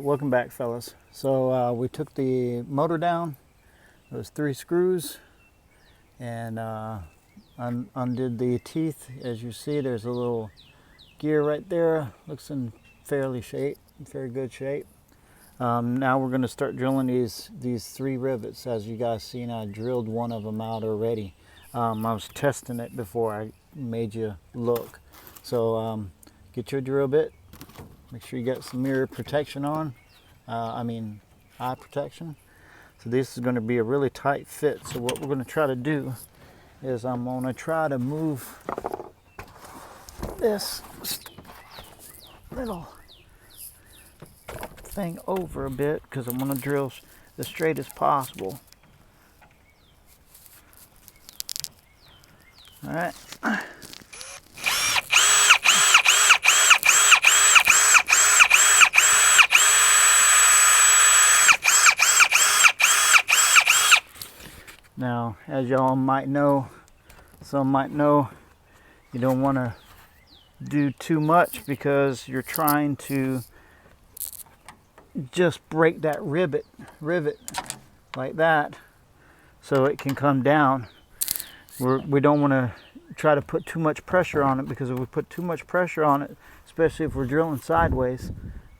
Welcome back, fellas. So we took the motor down. Those 3 screws, and undid the teeth. As you see, there's a little gear right there. Looks in very good shape. Now we're going to start drilling these 3 rivets. As you guys seen, I drilled one of them out already. I was testing it before I made you look. So get your drill bit. Make sure you got some mirror protection on. Eye protection. So this is going to be a really tight fit. So what we're going to try to do is I'm going to try to move this little thing over a bit because I'm going to drill as straight as possible. All right. Now, as y'all might know, some might know, you don't want to do too much because you're trying to just break that rivet like that so it can come down. We don't want to try to put too much pressure on it, because if we put too much pressure on it, especially if we're drilling sideways,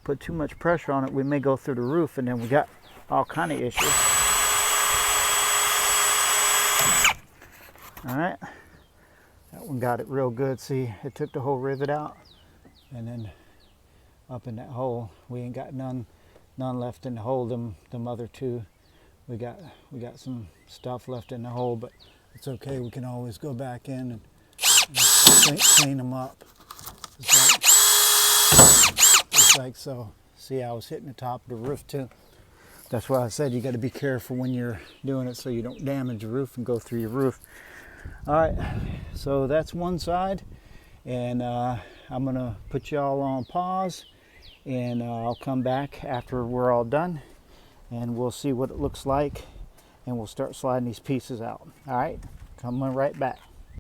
put too much pressure on it, we may go through the roof and then we got all kind of issues. All right, that one got it real good. See, it took the whole rivet out, and then up in that hole, we ain't got none left in the hole. Them other 2, we got some stuff left in the hole, but it's okay. We can always go back in and clean them up, just like so. See, I was hitting the top of the roof too. That's why I said you got to be careful when you're doing it so you don't damage the roof and go through your roof. All right, so that's one side, and I'm gonna put y'all on pause, and I'll come back after we're all done, and we'll see what it looks like, and we'll start sliding these pieces out. All right, coming right back.